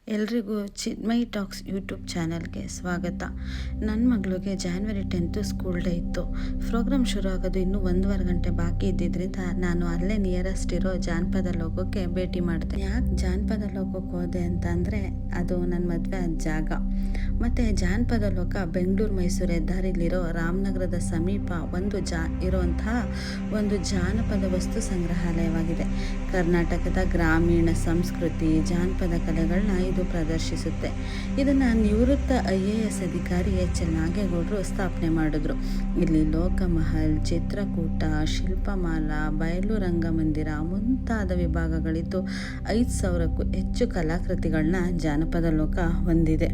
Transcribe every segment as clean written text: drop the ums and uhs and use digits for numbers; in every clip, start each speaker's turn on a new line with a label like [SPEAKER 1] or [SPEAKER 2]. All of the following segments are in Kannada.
[SPEAKER 1] ಎಲ್ರಿಗೂ ಚಿನ್ಮಯಿ ಟಾಕ್ಸ್ ಯೂಟ್ಯೂಬ್ ಚಾನಲ್ಗೆ ಸ್ವಾಗತ. ನನ್ನ ಮಗಳಿಗೆ ಜಾನ್ವರಿ 10 ಸ್ಕೂಲ್ ಡೇ ಇತ್ತು. ಪ್ರೋಗ್ರಾಮ್ ಶುರು ಆಗೋದು ಇನ್ನೂ 1.5 ಗಂಟೆ ಬಾಕಿ ಇದ್ದಿದ್ದರಿಂದ ನಾನು ಅಲ್ಲೇ ನಿಯರೆಸ್ಟ್ ಇರೋ ಜಾನಪದ ಲೋಕಕ್ಕೆ ಭೇಟಿ ಮಾಡಿದೆ. ಯಾಕೆ ಜಾನಪದ ಲೋಕಕ್ಕೆ ಹೋದೆ ಅಂತ ಅಂದರೆ ಅದು ನನ್ನ ಮದುವೆ ಆದ ಜಾಗ. ಮತ್ತು ಜಾನಪದ ಲೋಕ ಬೆಂಗಳೂರು ಮೈಸೂರು ಹೆದ್ದಾರಿಲಿರೋ ರಾಮನಗರದ ಸಮೀಪ ಇರುವಂತಹ ಒಂದು ಜಾನಪದ ವಸ್ತು ಸಂಗ್ರಹಾಲಯವಾಗಿದೆ. ಕರ್ನಾಟಕದ ಗ್ರಾಮೀಣ ಸಂಸ್ಕೃತಿ, ಜಾನಪದ ಕಲೆಗಳನ್ನ ಇದು ಪ್ರದರ್ಶಿಸುತ್ತೆ. ಇದನ್ನು ನಿವೃತ್ತ IAS ಅಧಿಕಾರಿ HL ನಾಗೇಗೌಡರು ಸ್ಥಾಪನೆ ಮಾಡಿದ್ರು. ಇಲ್ಲಿ ಲೋಕಮಹಲ್, ಚಿತ್ರಕೂಟ, ಶಿಲ್ಪಮಾಲಾ, ಬಯಲು ರಂಗಮಂದಿರ ಮುಂತಾದ ವಿಭಾಗಗಳಿದ್ದು 5,000ಕ್ಕೂ ಹೆಚ್ಚು ಕಲಾಕೃತಿಗಳನ್ನ ಜಾನಪದ ಲೋಕ ಹೊಂದಿದೆ.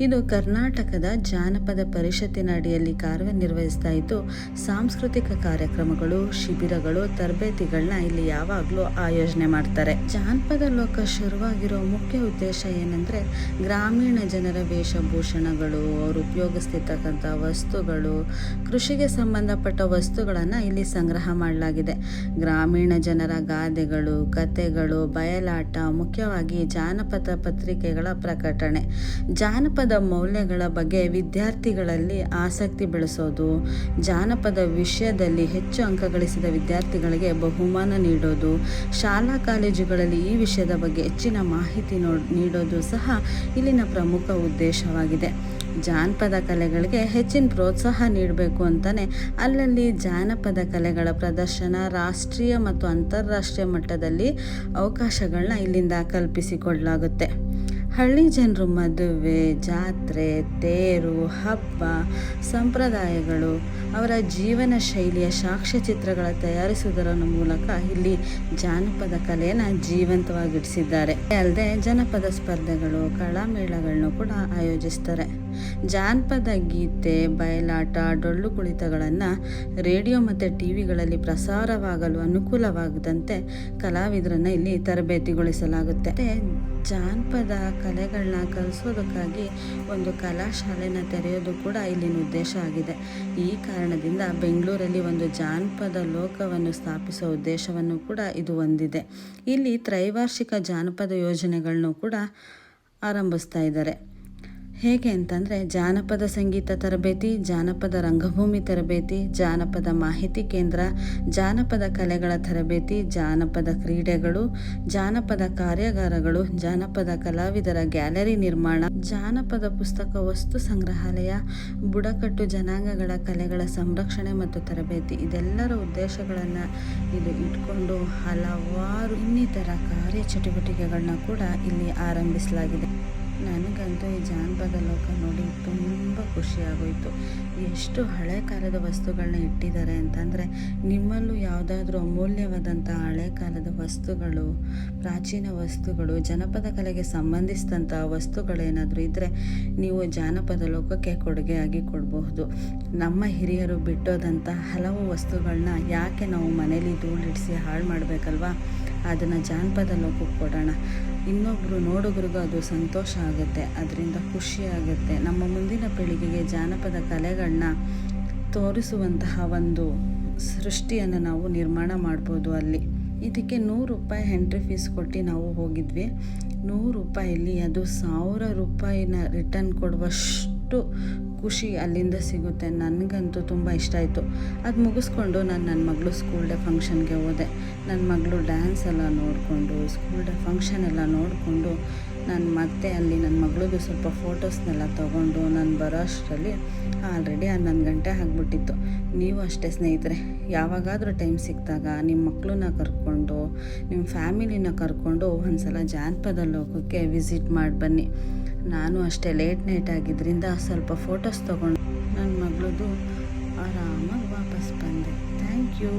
[SPEAKER 1] ಇದು ಕರ್ನಾಟಕದ ಜಾನಪದ ಪರಿಷತ್ತಿನ ಅಡಿಯಲ್ಲಿ ಕಾರ್ಯನಿರ್ವಹಿಸ್ತಾ ಇದ್ದು, ಸಾಂಸ್ಕೃತಿಕ ಕಾರ್ಯಕ್ರಮಗಳು, ಶಿಬಿರಗಳು, ತರಬೇತಿಗಳನ್ನ ಇಲ್ಲಿ ಯಾವಾಗಲೂ ಆಯೋಜನೆ ಮಾಡ್ತಾರೆ. ಜಾನಪದ ಲೋಕ ಶುರುವಾಗಿರೋ ಮುಖ್ಯ ಉದ್ದೇಶ ಏನಂದರೆ, ಗ್ರಾಮೀಣ ಜನರ ವೇಷಭೂಷಣಗಳು, ಅವರು ಉಪಯೋಗಿಸ್ತಿರ್ತಕ್ಕಂಥ ವಸ್ತುಗಳು, ಕೃಷಿಗೆ ಸಂಬಂಧಪಟ್ಟ ವಸ್ತುಗಳನ್ನು ಇಲ್ಲಿ ಸಂಗ್ರಹ ಮಾಡಲಾಗಿದೆ. ಗ್ರಾಮೀಣ ಜನರ ಗಾದೆಗಳು, ಕತೆಗಳು, ಬಯಲಾಟ, ಮುಖ್ಯವಾಗಿ ಜಾನಪದ ಪತ್ರಿಕೆಗಳ ಪ್ರಕಟಣೆ, ಜಾನಪದ ಮೌಲ್ಯಗಳ ಬಗ್ಗೆ ವಿದ್ಯಾರ್ಥಿಗಳಲ್ಲಿ ಆಸಕ್ತಿ ಬೆಳೆಸೋದು, ಜಾನಪದ ವಿಷಯದಲ್ಲಿ ಹೆಚ್ಚು ಅಂಕ ಗಳಿಸಿದ ವಿದ್ಯಾರ್ಥಿಗಳಿಗೆ ಬಹುಮಾನ ನೀಡೋದು, ಶಾಲಾ ಕಾಲೇಜುಗಳಲ್ಲಿ ಈ ವಿಷಯದ ಬಗ್ಗೆ ಹೆಚ್ಚಿನ ಮಾಹಿತಿ ನೀಡೋದು ಸಹ ಇಲ್ಲಿನ ಪ್ರಮುಖ ಉದ್ದೇಶವಾಗಿದೆ. ಜಾನಪದ ಕಲೆಗಳಿಗೆ ಹೆಚ್ಚಿನ ಪ್ರೋತ್ಸಾಹ ನೀಡಬೇಕು ಅಂತಲೇ ಅಲ್ಲಲ್ಲಿ ಜಾನಪದ ಕಲೆಗಳ ಪ್ರದರ್ಶನ ರಾಷ್ಟ್ರೀಯ ಮತ್ತು ಅಂತಾರಾಷ್ಟ್ರೀಯ ಮಟ್ಟದಲ್ಲಿ ಅವಕಾಶಗಳನ್ನ ಇಲ್ಲಿಂದ ಕಲ್ಪಿಸಿಕೊಡಲಾಗುತ್ತೆ. ಹಳ್ಳಿ ಜನರು ಮದುವೆ, ಜಾತ್ರೆ, ತೇರು, ಹಬ್ಬ, ಸಂಪ್ರದಾಯಗಳು, ಅವರ ಜೀವನ ಶೈಲಿಯ ಸಾಕ್ಷ್ಯಚಿತ್ರಗಳ ತಯಾರಿಸುವುದರ ಮೂಲಕ ಇಲ್ಲಿ ಜಾನಪದ ಕಲೆಯನ್ನು ಜೀವಂತವಾಗಿಡಿಸಿದ್ದಾರೆ. ಅಲ್ಲದೆ ಜನಪದ ಸ್ಪರ್ಧೆಗಳು, ಕಲಾಮೇಳಗಳನ್ನು ಕೂಡ ಆಯೋಜಿಸ್ತಾರೆ. ಜಾನಪದ ಗೀತೆ, ಬಯಲಾಟ, ಡೊಳ್ಳು ಕುಣಿತಗಳನ್ನು ರೇಡಿಯೋ ಮತ್ತು ಟಿವಿಗಳಲ್ಲಿ ಪ್ರಸಾರವಾಗಲು ಅನುಕೂಲವಾಗದಂತೆ ಕಲಾವಿದರನ್ನು ಇಲ್ಲಿ ತರಬೇತಿಗೊಳಿಸಲಾಗುತ್ತೆ. ಜಾನಪದ ಕಲೆಗಳನ್ನ ಕಲಿಸೋದಕ್ಕಾಗಿ ಒಂದು ಕಲಾಶಾಲೆನ ತೆರೆಯೋದು ಕೂಡ ಇಲ್ಲಿನ ಉದ್ದೇಶ ಆಗಿದೆ. ಈ ಕಾರಣದಿಂದ ಬೆಂಗಳೂರಲ್ಲಿ ಒಂದು ಜಾನಪದ ಲೋಕವನ್ನು ಸ್ಥಾಪಿಸೋ ಉದ್ದೇಶವನ್ನು ಕೂಡ ಇದು ಹೊಂದಿದೆ. ಇಲ್ಲಿ ತ್ರೈವಾರ್ಷಿಕ ಜಾನಪದ ಯೋಜನೆಗಳನ್ನು ಕೂಡ ಆರಂಭಿಸ್ತಾ ಇದ್ದಾರೆ. ಹೇಗೆ ಅಂತಂದರೆ, ಜಾನಪದ ಸಂಗೀತ ತರಬೇತಿ, ಜಾನಪದ ರಂಗಭೂಮಿ ತರಬೇತಿ, ಜಾನಪದ ಮಾಹಿತಿ ಕೇಂದ್ರ, ಜಾನಪದ ಕಲೆಗಳ ತರಬೇತಿ, ಜಾನಪದ ಕ್ರೀಡೆಗಳು, ಜಾನಪದ ಕಾರ್ಯಾಗಾರಗಳು, ಜಾನಪದ ಕಲಾವಿದರ ಗ್ಯಾಲರಿ ನಿರ್ಮಾಣ, ಜಾನಪದ ಪುಸ್ತಕ ವಸ್ತು ಸಂಗ್ರಹಾಲಯ, ಬುಡಕಟ್ಟು ಜನಾಂಗಗಳ ಕಲೆಗಳ ಸಂರಕ್ಷಣೆ ಮತ್ತು ತರಬೇತಿ, ಇದೆಲ್ಲರ ಉದ್ದೇಶಗಳನ್ನು ಇದು ಇಟ್ಕೊಂಡು ಹಲವಾರು ಇನ್ನಿತರ ಕಾರ್ಯಚಟುವಟಿಕೆಗಳನ್ನ ಕೂಡ ಇಲ್ಲಿ ಆರಂಭಿಸಲಾಗಿದೆ. ನನಗಂತೂ ಈ ಜಾನಪದ ಲೋಕ ನೋಡಿ ತುಂಬ ಖುಷಿಯಾಗೋಯಿತು. ಎಷ್ಟು ಹಳೆ ಕಾಲದ ವಸ್ತುಗಳನ್ನ ಇಟ್ಟಿದ್ದಾರೆ ಅಂತಂದರೆ, ನಿಮ್ಮಲ್ಲೂ ಯಾವುದಾದ್ರೂ ಅಮೂಲ್ಯವಾದಂಥ ಹಳೆ ಕಾಲದ ವಸ್ತುಗಳು, ಪ್ರಾಚೀನ ವಸ್ತುಗಳು, ಜನಪದ ಕಲೆಗೆ ಸಂಬಂಧಿಸಿದಂಥ ವಸ್ತುಗಳೇನಾದರೂ ಇದ್ದರೆ ನೀವು ಜಾನಪದ ಲೋಕಕ್ಕೆ ಕೊಡುಗೆಯಾಗಿ ಕೊಡಬಹುದು. ನಮ್ಮ ಹಿರಿಯರು ಬಿಟ್ಟೋದಂಥ ಹಲವು ವಸ್ತುಗಳನ್ನ ಯಾಕೆ ನಾವು ಮನೇಲಿ ಧೂಳಿಡಿಸಿ ಹಾಳು ಮಾಡಬೇಕಲ್ವಾ? ಅದನ್ನು ಜಾನಪದ ಲೋಕಕ್ಕೆ ಕೊಡೋಣ. ಇನ್ನೊಬ್ಬರು ನೋಡೋರಿಗೂ ಅದು ಸಂತೋಷ ಆಗುತ್ತೆ, ಅದರಿಂದ ಖುಷಿ ಆಗುತ್ತೆ. ನಮ್ಮ ಮುಂದಿನ ಪೀಳಿಗೆಗೆ ಜಾನಪದ ಕಲೆಗಳನ್ನ ತೋರಿಸುವಂತಹ ಒಂದು ಸೃಷ್ಟಿಯನ್ನು ನಾವು ನಿರ್ಮಾಣ ಮಾಡ್ಬೋದು. ಅಲ್ಲಿ ಇದಕ್ಕೆ 100 ರೂಪಾಯಿ ಎಂಟ್ರಿ ಫೀಸ್ ಕೊಟ್ಟು ನಾವು ಹೋಗಿದ್ವಿ. 100 ರೂಪಾಯಲ್ಲಿ ಅದು 1000 ರೂಪಾಯಿನ ರಿಟರ್ನ್ ಕೊಡುವಷ್ಟು ಖುಷಿ ಅಲ್ಲಿಂದ ಸಿಗುತ್ತೆ. ನನಗಂತೂ ತುಂಬ ಇಷ್ಟ ಆಯಿತು. ಅದು ಮುಗಿಸ್ಕೊಂಡು ನಾನು ನನ್ನ ಮಗಳು ಸ್ಕೂಲ್ ಡೇ ಫಂಕ್ಷನ್ಗೆ ಹೋದೆ. ನನ್ನ ಮಗಳು ಡ್ಯಾನ್ಸ್ ಎಲ್ಲ ನೋಡಿಕೊಂಡು, ಸ್ಕೂಲ್ ಡೇ ಫಂಕ್ಷನ್ ಎಲ್ಲ ನೋಡಿಕೊಂಡು, ನಾನು ಮತ್ತೆ ಅಲ್ಲಿ ನನ್ನ ಮಗಳದು ಸ್ವಲ್ಪ ಫೋಟೋಸ್ನೆಲ್ಲ ತೊಗೊಂಡು ನಾನು ಬರೋ ಅಷ್ಟರಲ್ಲಿ ಆಲ್ರೆಡಿ 11 ಗಂಟೆ ಆಗಿಬಿಟ್ಟಿತ್ತು. ನೀವು ಅಷ್ಟೇ ಸ್ನೇಹಿತರೆ, ಯಾವಾಗಾದರೂ ಟೈಮ್ ಸಿಕ್ಕಿದಾಗ ನಿಮ್ಮ ಮಕ್ಕಳನ್ನ ಕರ್ಕೊಂಡು, ನಿಮ್ಮ ಫ್ಯಾಮಿಲಿನ ಕರ್ಕೊಂಡು ಒಂದ್ಸಲ ಜಾನಪದ ಲೋಕಕ್ಕೆ ವಿಸಿಟ್ ಮಾಡಿ ಬನ್ನಿ. ನಾನು ಅಷ್ಟೇ ಲೇಟ್ ನೈಟ್ ಆಗಿದ್ದರಿಂದ ಸ್ವಲ್ಪ ಫೋಟೋಸ್ ತೊಗೊಂಡು ನನ್ನ ಮಗಳದು ಆರಾಮಾಗಿ ವಾಪಸ್ ಬಂದೆ. Thank you.